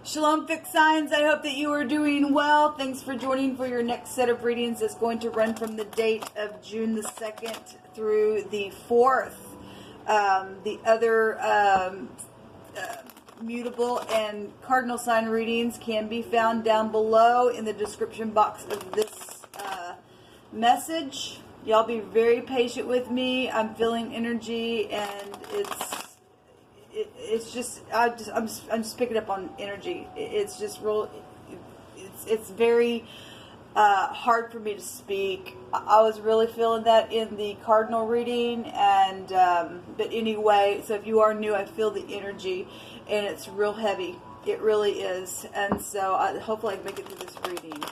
Shalom, fixed signs. I hope that you are doing well. Thanks for joining for your next set of readings. It's going to run from the date of June the 2nd through the 4th. The other mutable and cardinal sign readings can be found down below in the description box of this message. Y'all be very patient with me. I'm feeling energy, and it's just I'm just picking up on energy. It's just real. It's very hard for me to speak. I was really feeling that in the cardinal reading, and but anyway, so if you are new, I feel the energy, and it's real heavy. It really is, and so hopefully I can make it through this reading.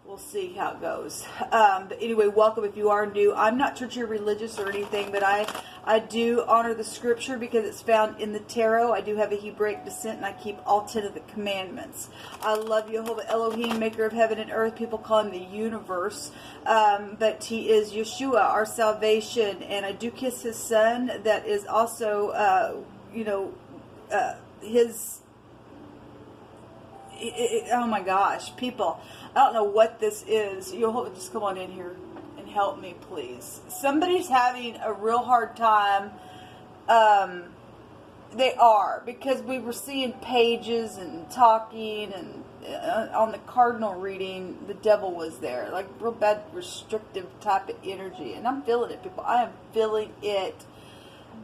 We'll see how it goes. But anyway, welcome if you are new. I'm not churchy or religious or anything, but I do honor the scripture because it's found in the tarot. I do have a Hebraic descent, and I keep all 10 of the commandments. I love Jehovah Elohim, maker of heaven and earth. People call him the universe, but he is Yeshua, our salvation. And I do kiss his son. That is also, his... oh my gosh, people, I don't know what this is. You'll just come on in here and help me, please. Somebody's having a real hard time. They are, because we were seeing pages and talking, and on the cardinal reading, the devil was there, like real bad restrictive type of energy, and I'm feeling it, people. I am feeling it.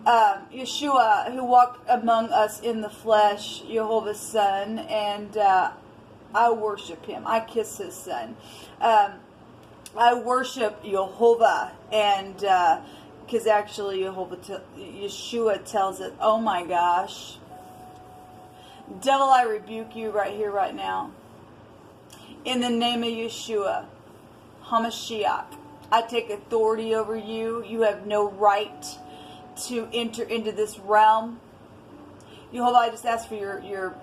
Yeshua, who walked among us in the flesh, Jehovah's son, and I worship him. I kiss his son. I worship Jehovah, and because actually Yeshua tells it, oh my gosh, devil, I rebuke you right here, right now. In the name of Yeshua, HaMashiach, I take authority over you. You have no right to enter into this realm. Jehovah, I just ask for your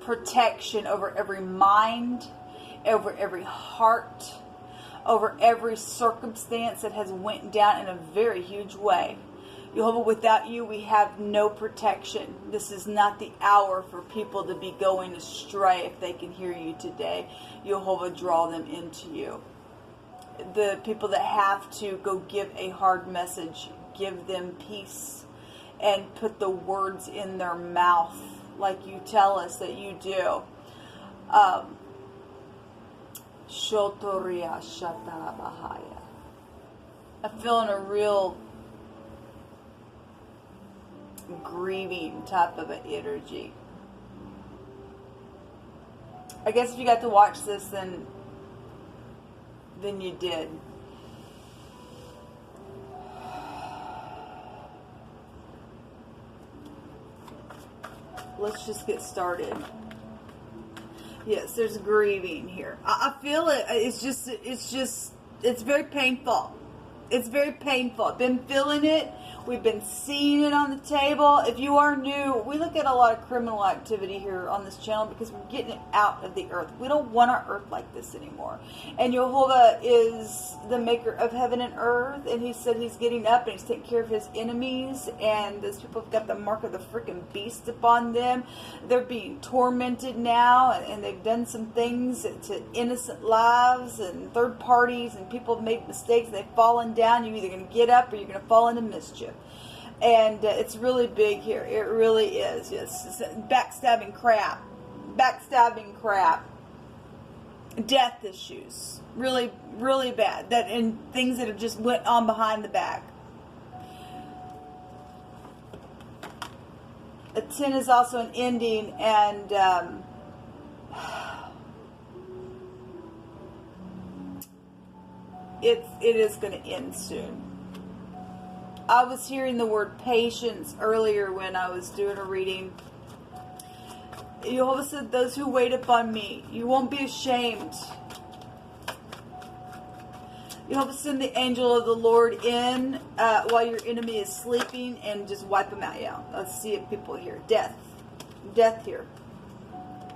protection over every mind, over every heart, over every circumstance that has went down in a very huge way. Jehovah, without you, we have no protection. This is not the hour for people to be going astray. If they can hear you today, Jehovah, draw them into you. The people that have to go give a hard message, give them peace and put the words in their mouth like you tell us that you do. I'm feeling a real grieving type of an energy. I guess if you got to watch this, then you did. Let's just get started. Yes, there's grieving here. I feel it. It's very painful. It's very painful. I've been feeling it. We've been seeing it on the table. If you are new, we look at a lot of criminal activity here on this channel because we're getting it out of the earth. We don't want our earth like this anymore. And Jehovah is the maker of heaven and earth, and he said he's getting up and he's taking care of his enemies, and those people have got the mark of the freaking beast upon them. They're being tormented now, and they've done some things to innocent lives and third parties, and people have made mistakes and they've fallen down. You're either going to get up or you're going to fall into mischief. And it's really big here. It really is. Yes, it's backstabbing crap. Backstabbing crap. Death issues. Really, really bad. That, and things that have just went on behind the back. A 10 is also an ending, and it is going to end soon. I was hearing the word patience earlier when I was doing a reading. Jehovah said, those who wait upon me, you won't be ashamed. Jehovah send the angel of the Lord in while your enemy is sleeping and just wipe them out. Yeah, let's see it, people here. Death here.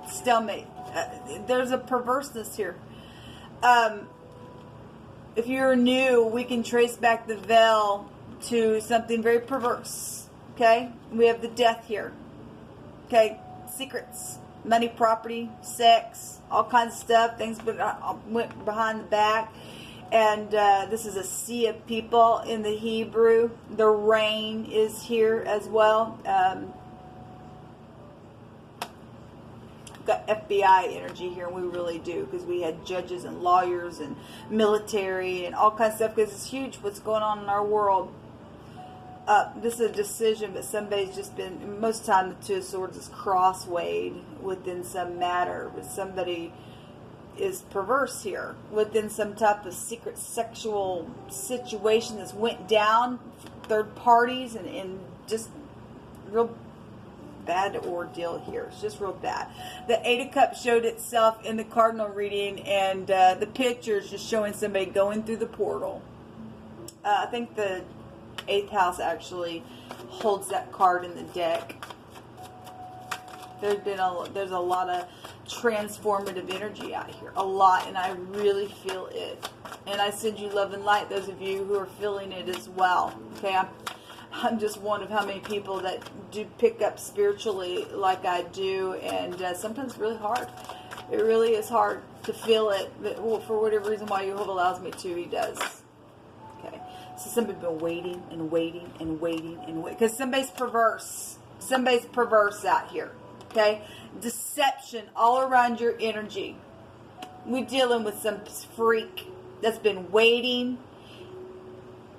Stalemate. There's a perverseness here. If you're new, we can trace back the veil to something very perverse. Okay? We have the death here. Okay? secrets, money, property, sex, all kinds of stuff. Things went behind the back. And this is a sea of people in the Hebrew. The rain is here as well. Got FBI energy here, and we really do, because we had judges and lawyers and military and all kinds of stuff, because it's huge what's going on in our world. This is a decision, but somebody's just been, most of the time the Two of Swords is crosswayed within some matter, but somebody is perverse here within some type of secret sexual situation that's went down, third parties, and just real bad ordeal here. It's just real bad. The Eight of Cups showed itself in the cardinal reading, and the picture is just showing somebody going through the portal. I think the 8th house actually holds that card in the deck. There's a lot of transformative energy out here, a lot, and I really feel it. And I send you love and light, those of you who are feeling it as well. Okay, I'm just one of how many people that do pick up spiritually like I do, and sometimes it's really hard. It really is hard to feel it, but for whatever reason why Jehovah allows me to, he does. Okay, so somebody's been waiting and waiting and waiting and waiting, because somebody's perverse. Somebody's perverse out here. Okay, deception all around your energy. We're dealing with some freak that's been waiting.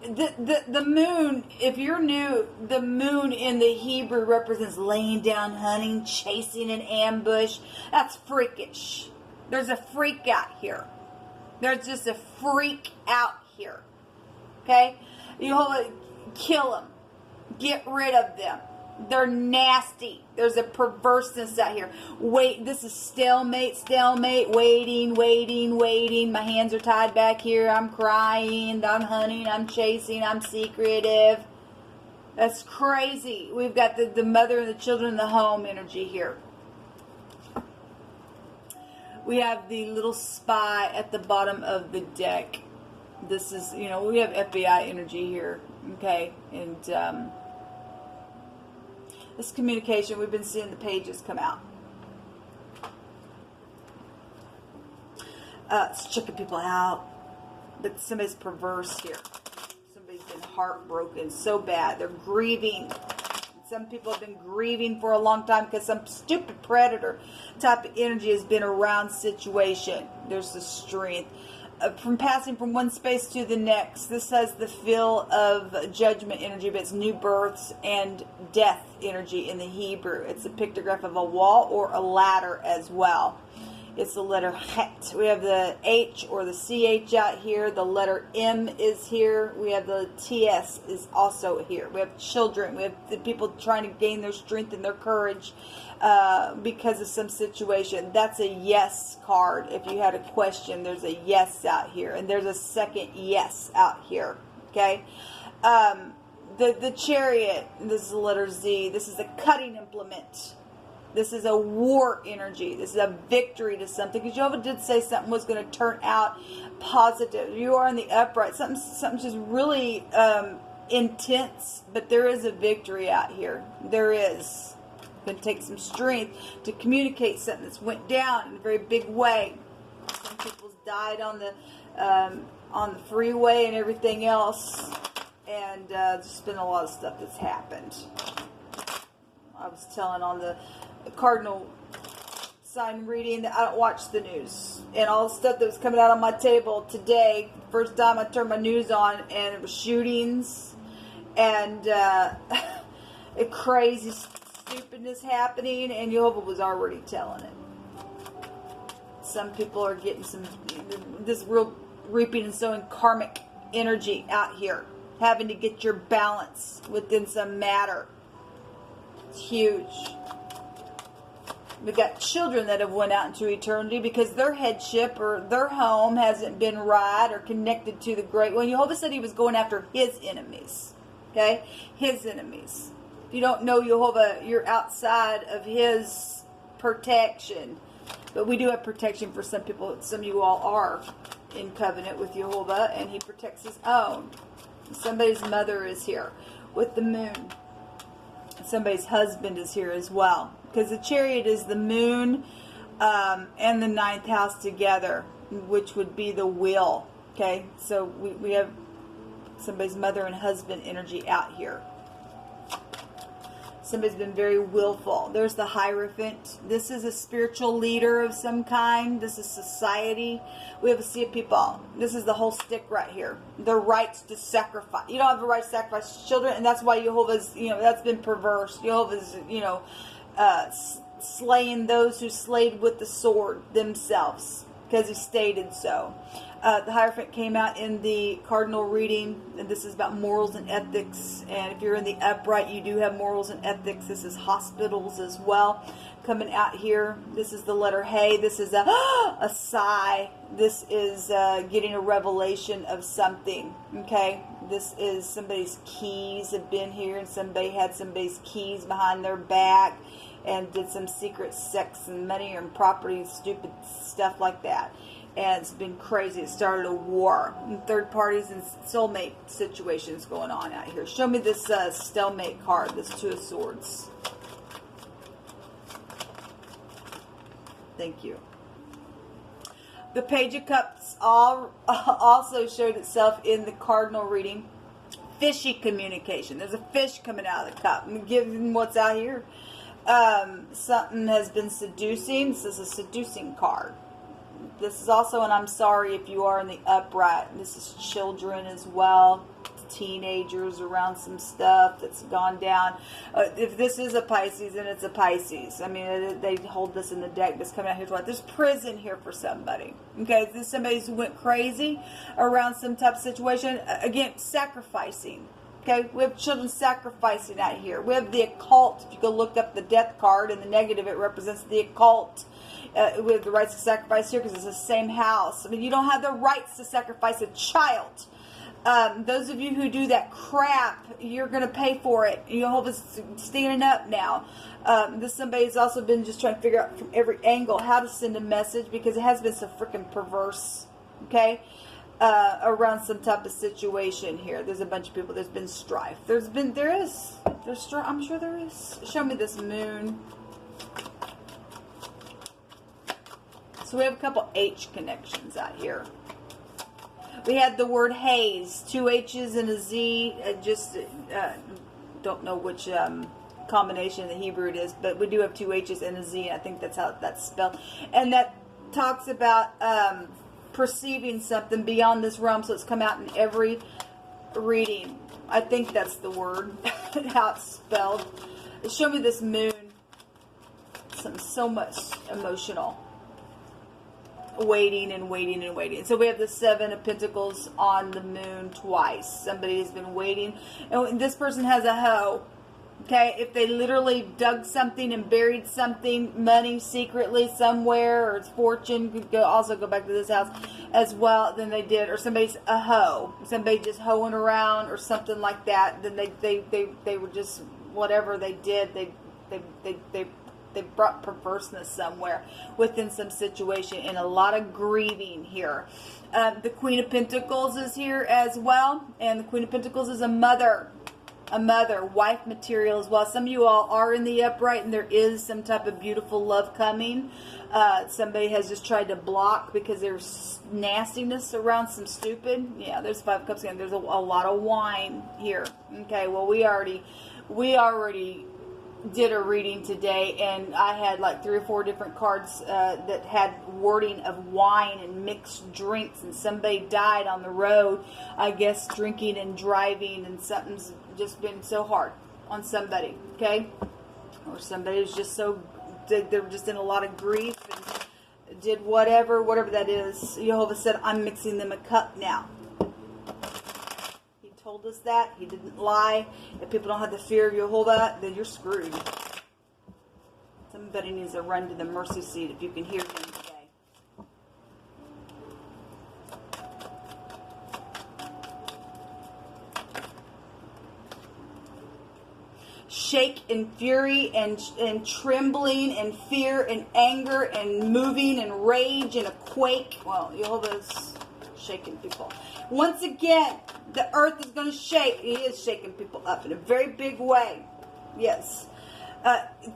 The moon, if you're new, the moon in the Hebrew represents laying down, hunting, chasing an ambush. That's freakish. There's a freak out here. There's just a freak out here. Okay, you kill them, get rid of them. They're nasty. There's a perverseness out here. Wait, this is stalemate, waiting. My hands are tied back here. I'm crying. I'm hunting. I'm chasing. I'm secretive. That's crazy. We've got the mother and the children in the home energy here. We have the little spy at the bottom of the deck. This is, we have FBI energy here. Okay, and this communication, we've been seeing the pages come out. It's checking people out. But somebody's perverse here. Somebody's been heartbroken so bad. They're grieving. Some people have been grieving for a long time because some stupid predator type of energy has been around situation. There's the strength. From passing from one space to the next. This has the feel of judgment energy, but it's new births and death energy in the Hebrew. It's a pictograph of a wall or a ladder as well. It's the letter Het. We have the H or the CH out here. The letter M is here. We have the TS is also here. We have children. We have the people trying to gain their strength and their courage because of some situation. That's a yes card. If you had a question, there's a yes out here. And there's a second yes out here. Okay? The Chariot, this is the letter Z. This is a cutting implement. This is a war energy. This is a victory to something. Because Jehovah did say something was going to turn out positive. You are in the upright. Something's just really intense. But there is a victory out here. There is. It's going to take some strength to communicate something that's went down in a very big way. Some people's died on the freeway and everything else. And there's been a lot of stuff that's happened. I was telling on the cardinal sign reading that I don't watch the news, and all the stuff that was coming out on my table today, first time I turned my news on, and it was shootings and crazy stupidness happening, and Jehovah was already telling it. Some people are getting this real reaping and sowing karmic energy out here, having to get your balance within some matter. It's huge. We've got children that have went out into eternity because their headship or their home hasn't been right or connected to the great one. Jehovah said he was going after his enemies. Okay? His enemies. If you don't know Jehovah, you're outside of his protection. But we do have protection for some people. Some of you all are in covenant with Jehovah, and he protects his own. Somebody's mother is here with the moon. Somebody's husband is here as well. because the Chariot is the moon and the 9th house together, which would be the wheel. Okay, so we have somebody's mother and husband energy out here. Somebody's been very willful. There's the Hierophant. This is a spiritual leader of some kind. This is society. We have a sea of people. This is the whole stick right here. The rights to sacrifice. You don't have the right to sacrifice children, and that's why Jehovah's, that's been perverse. Jehovah's, slaying those who slayed with the sword themselves, because he stated so. The Hierophant came out in the cardinal reading, and this is about morals and ethics. And if you're in the upright, you do have morals and ethics. This is hospitals as well coming out here. This is the letter Hey. This is a sigh. This is getting a revelation of something. Okay, this is somebody's keys have been here, and somebody had somebody's keys behind their back and did some secret sex and money and property, stupid stuff like that. And it's been crazy. It started a war. And third parties and soulmate situations going on out here. Show me this stalemate card, this Two of Swords. Thank you. The Page of Cups also showed itself in the cardinal reading. Fishy communication. There's a fish coming out of the cup. I'm giving what's out here. Something has been seducing. This is a seducing card. This is also an I'm sorry if you are in the upright. This is children as well. Teenagers around some stuff that's gone down. If this is a Pisces, then it's a Pisces. I mean, they hold this in the deck that's coming out here. There's prison here for somebody. Okay, if this is somebody who went crazy around some type of situation. Again, sacrificing. Okay, we have children sacrificing out here. We have the occult. If you go look up the death card in the negative, it represents the occult. We have the rights to sacrifice here because it's the same house. I mean, you don't have the rights to sacrifice a child. Those of you who do that crap, you're going to pay for it. Jehovah's standing up now. This somebody's also been just trying to figure out from every angle how to send a message, because it has been so freaking perverse. Okay, around some type of situation here. There's a bunch of people. There's been strife. There's strife. I'm sure there is. Show me this moon. So we have a couple H connections out here. We had the word haze, 2 H's and a Z. Don't know which combination in the Hebrew it is, but we do have 2 H's and a Z. I think that's how that's spelled. And that talks about perceiving something beyond this realm. So it's come out in every reading. I think that's the word, how it's spelled. Show me this moon. Something so much emotional. Waiting and waiting and waiting. So we have the 7 of Pentacles on the moon twice. Somebody has been waiting. And this person has a hoe. Okay, if they literally dug something and buried something, money secretly somewhere, or it's fortune, could also go back to this house as well, then they did. Or somebody's a hoe. Somebody just hoeing around or something like that. Then they were just, whatever they did, they brought perverseness somewhere within some situation, and a lot of grieving here. The Queen of Pentacles is here as well, and the Queen of Pentacles is a mother, wife material as well. Some of you all are in the upright, and there is some type of beautiful love coming. Somebody has just tried to block because there's nastiness around some stupid. Yeah, there's 5 of Cups again. There's a lot of wine here. Okay, well, we already did a reading today, and I had like 3 or 4 different cards that had wording of wine and mixed drinks, and somebody died on the road, I guess, drinking and driving, and something's just been so hard on somebody, okay? Or somebody was just so, they're just in a lot of grief and did whatever that is. Jehovah said, I'm mixing them a cup now. Told us that. He didn't lie. If people don't have the fear of Jehovah, then you're screwed. Somebody needs to run to the mercy seat if you can hear him today. Shake in fury and trembling and fear and anger and moving and rage and a quake. Well, Jehovah's shaking people. Once again, the earth is going to shake. He is shaking people up in a very big way. Yes.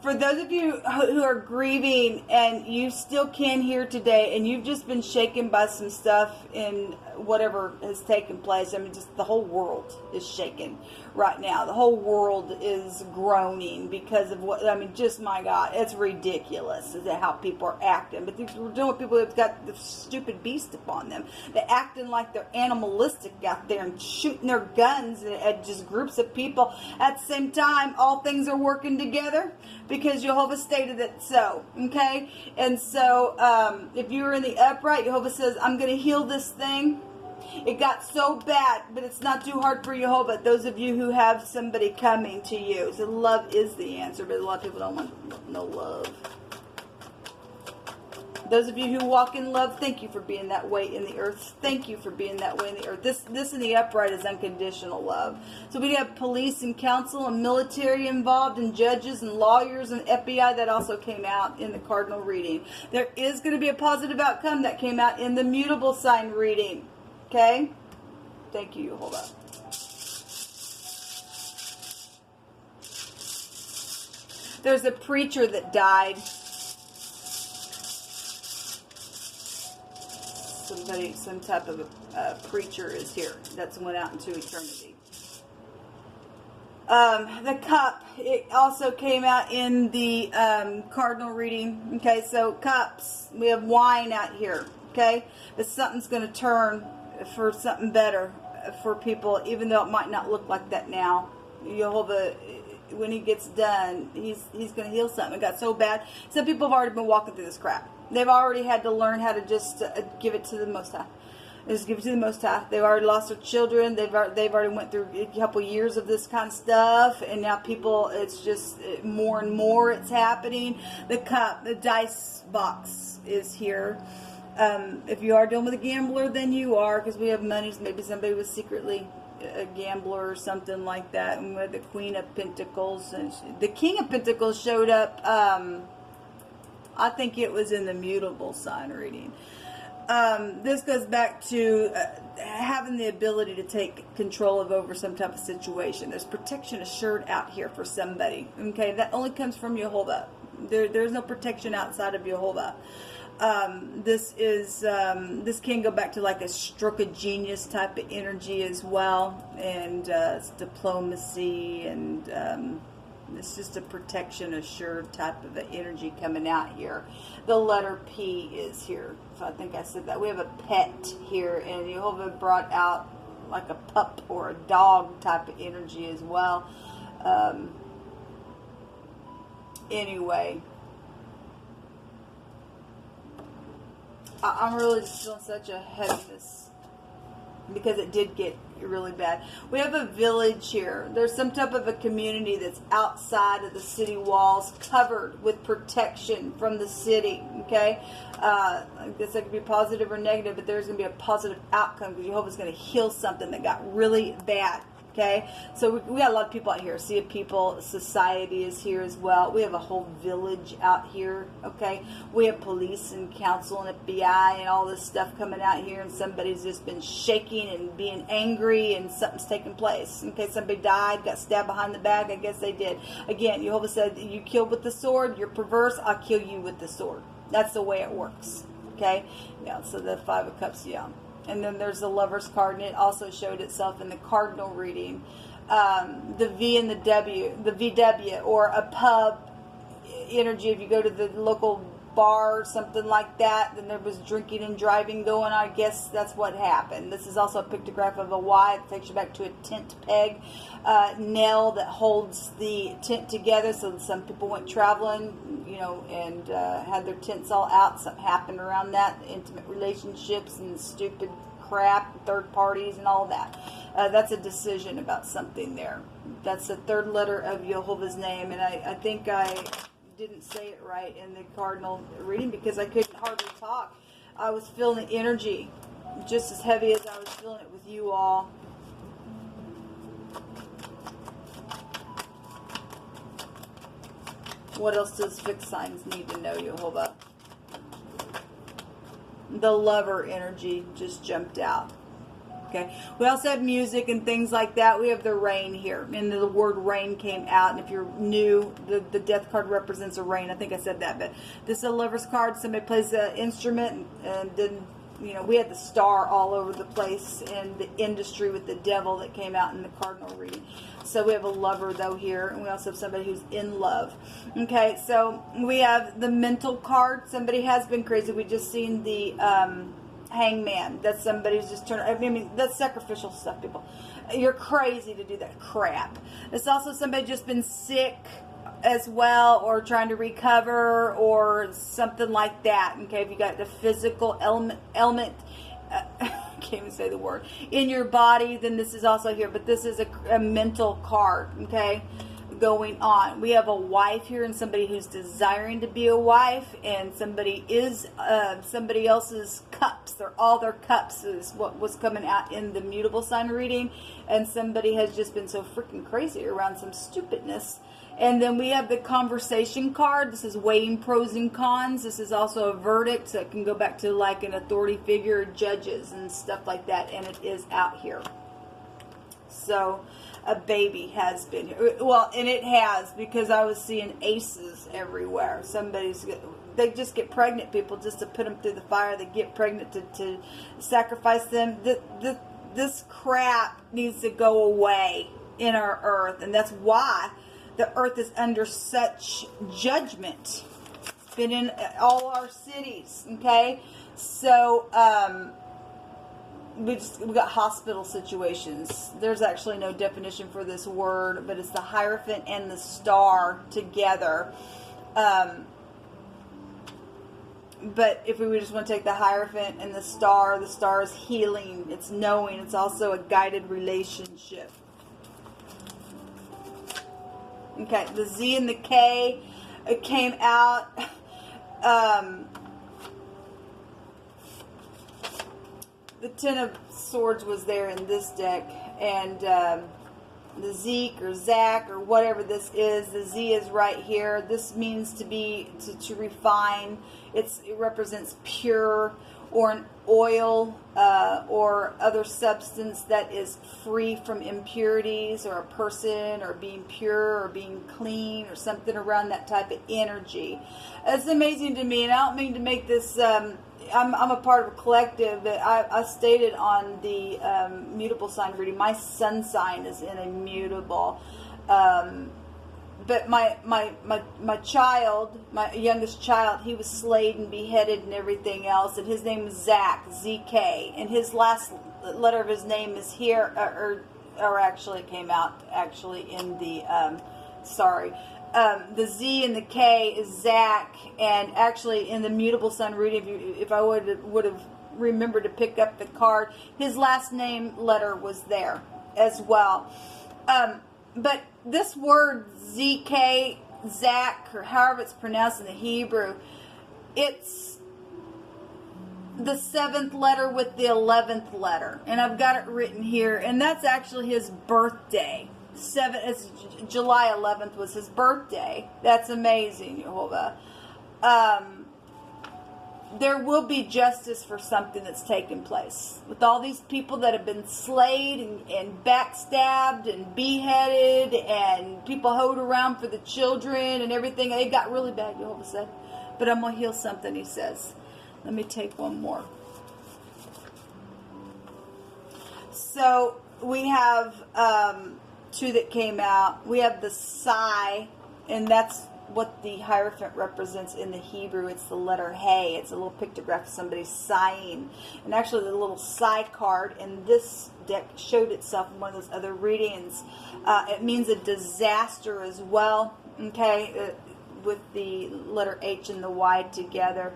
for those of you who are grieving and you still can hear today and you've just been shaken by some stuff in whatever has taken place, I mean, just the whole world is shaken right now. The whole world is groaning because of what, I mean, just my God, it's ridiculous how people are acting. But we're doing with people who've got the stupid beast upon them. They're acting like they're animalistic out there and shooting their guns at just groups of people. At the same time, all things are working together because Jehovah stated it so, okay? And so if you were in the upright, Jehovah says, I'm going to heal this thing. It got so bad, but it's not too hard for Jehovah. Those of you who have somebody coming to you. So love is the answer, but a lot of people don't want no love. Those of you who walk in love, thank you for being that way in the earth. Thank you for being that way in the earth. This in the upright is unconditional love. So we have police and council and military involved and judges and lawyers and FBI. That also came out in the cardinal reading. There is going to be a positive outcome that came out in the mutable sign reading. Okay? Thank you. Hold up. There's a preacher that died. Some type of a preacher is here that's went out into eternity. The cup, it also came out in the cardinal reading. Okay, so cups, we have wine out here. Okay, but something's going to turn for something better for people, even though it might not look like that now. Jehovah, when he gets done, he's going to heal something. It got so bad. Some people have already been walking through this crap. They've already had to learn how to just give it to the Most High. Just give it to the Most High. They've already lost their children. They've already went through a couple years of this kind of stuff, and now people, it's just more and more it's happening. The cup, the dice box is here. If you are dealing with a gambler, then you are, because we have monies. Maybe somebody was secretly a gambler or something like that. And we had the Queen of Pentacles, and the King of Pentacles showed up. I think it was in the mutable sign reading. This goes back to having the ability to take control over some type of situation. There's protection assured out here for somebody. Okay, that only comes from Jehovah. There's no protection outside of Jehovah. This can go back to like a stroke of genius type of energy as well, and it's diplomacy, and it's just a protection assured type of energy coming out here. The letter P is here, so I think I said that. We have a pet here, and Jehovah brought out like a pup or a dog type of energy as well. Anyway, I'm really just feeling such a heaviness because it did get really bad. We have a village here. There's some type of a community that's outside of the city walls, covered with protection from the city. Okay, I guess that could be positive or negative, but there's going to be a positive outcome because Jehovah's going to heal something that got really bad. Okay, so we got a lot of people out here. Sea of People Society is here as well. We have a whole village out here. Okay, we have police and council and FBI and all this stuff coming out here, and somebody's just been shaking and being angry, and something's taking place. Okay, somebody died, got stabbed behind the back. I guess they did. Again, Jehovah said, "You killed with the sword. You're perverse. I'll kill you with the sword." That's the way it works. Okay, yeah. So the Five of Cups, yeah. And then there's the Lover's card, and it also showed itself in the cardinal reading. The V and the W, the VW, or a pub energy. If you go to the local bar or something like that, then there was drinking and driving going on. I guess that's what happened. This is also a pictograph of a Y. It takes you back to a tent peg nail that holds the tent together. So some people went traveling, you know, and had their tents all out. Something happened around that, intimate relationships and stupid crap, third parties and all that. That's a decision about something there. That's the third letter of Jehovah's name, and I think I didn't say it right in the cardinal reading because I couldn't hardly talk. I was feeling the energy just as heavy as I was feeling it with you all. What else does fixed signs need to know, Jehovah? The lover energy just jumped out. Okay. We also have music and things like that. We have the rain here, and the word rain came out. And if you're new, the death card represents a rain. I think I said that, but this is a lover's card. Somebody plays an instrument, and then, you know, we had the star all over the place in the industry with the devil that came out in the cardinal reading. So we have a lover, though, here, and we also have somebody who's in love. Okay, so we have the mental card. Somebody has been crazy. We just seen the hangman. That's somebody who's just turned. I mean, that's sacrificial stuff, people. You're crazy to do that crap. It's also somebody just been sick as well, or trying to recover, or something like that. Okay, if you got the physical element I can't even say the word, in your body, then this is also here. But this is a mental card, okay, going on. We have a wife here, and somebody who's desiring to be a wife, and somebody is somebody else's cups. All their cups is what was coming out in the mutable sign reading, and somebody has just been so freaking crazy around some stupidness. And then we have the conversation card. This is weighing pros and cons. This is also a verdict, so it can go back to like an authority figure, judges and stuff like that, and it is out here. So a baby has been here. Well, and it has, because I was seeing aces everywhere. They just get pregnant, people, just to put them through the fire. They get pregnant to sacrifice them. This crap needs to go away in our earth, and that's why the earth is under such judgment. It's been in all our cities, okay? So, we got hospital situations. There's actually no definition for this word, but it's the Hierophant and the star together. But if we just want to take the Hierophant and the star is healing. It's knowing. It's also a guided relationship. Okay, the Z and the K, it came out. The Ten of Swords was there in this deck, and the Zeke or Zach or whatever this is, the Z is right here. This means to refine. It represents pure, or an oil or other substance that is free from impurities, or a person, or being pure, or being clean, or something around that type of energy. It's amazing to me, and I don't mean to make this, I'm a part of a collective that I stated on the mutable sign reading. My sun sign is in a mutable. But my child, my youngest child, he was slayed and beheaded and everything else, and his name was Zach, ZK, and his last letter of his name is here, or actually it came out actually in the, the Z and the K is Zach, and actually in the mutable sun reading, if I would have remembered to pick up the card, his last name letter was there as well. But this word ZK, Zach, or however it's pronounced in the Hebrew, it's the 7th letter with the 11th letter. And I've got it written here. And that's actually his birthday. July 11th was his birthday. That's amazing, Jehovah. There will be justice for something that's taken place. With all these people that have been slayed and backstabbed and beheaded, and people hoed around for the children and everything. It got really bad, Jehovah said. But I'm going to heal something, he says. Let me take one more. So we have two that came out. We have the Psi, and that's what the Hierophant represents in the Hebrew. It's the letter Hey. It's a little pictograph of somebody sighing. And actually the little Psi card in this deck showed itself in one of those other readings. It means a disaster as well, okay, with the letter H and the Y together.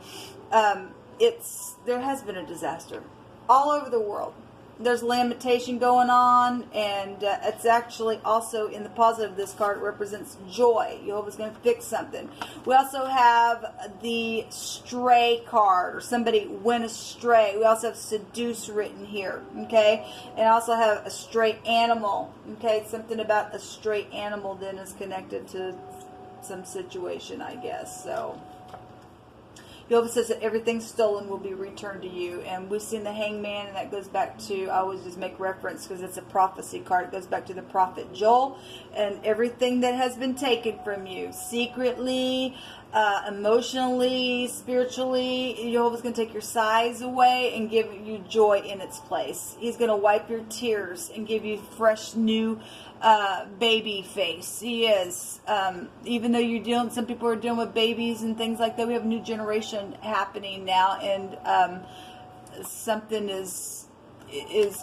There has been a disaster all over the world. There's lamentation going on, and it's actually also in the positive. This card represents joy. Jehovah's going to fix something. We also have the stray card, or somebody went astray. We also have seduce written here, okay? And I also have a stray animal, okay? Something about a stray animal then is connected to some situation, I guess. So Jehovah says that everything stolen will be returned to you. And we've seen the Hangman, and that goes back to, I always just make reference because it's a prophecy card. It goes back to the prophet Joel, and everything that has been taken from you, secretly, emotionally, spiritually, Jehovah's going to take your sighs away and give you joy in its place. He's going to wipe your tears and give you fresh, new baby face. He is. Even though some people are dealing with babies and things like that, we have a new generation happening now, and something is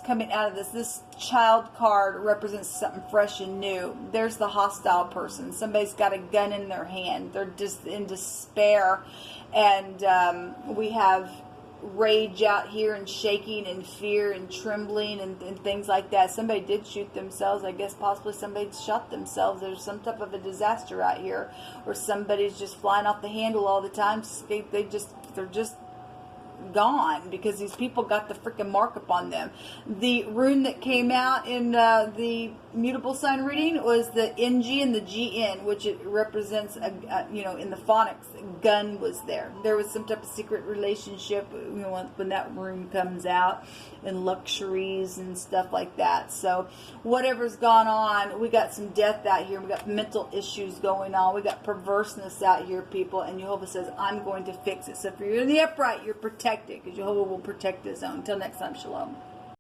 coming out of this. This child card represents something fresh and new. There's the hostile person. Somebody's got a gun in their hand. They're just in despair. And we have rage out here, and shaking and fear and trembling and things like that. Somebody did shoot themselves. I guess possibly somebody shot themselves. There's some type of a disaster out here, or somebody's just flying off the handle all the time. They're just gone because these people got the freaking mark upon them. The rune that came out in the mutable sign reading was the NG and the GN, which it represents in the phonics, gun was there. There was some type of secret relationship, when that rune comes out, and luxuries and stuff like that. So whatever's gone on, we got some death out here. We got mental issues going on. We got perverseness out here, people. And Jehovah says, I'm going to fix it. So if you're in the upright, you're protected, because Jehovah will protect his own. Until next time, shalom.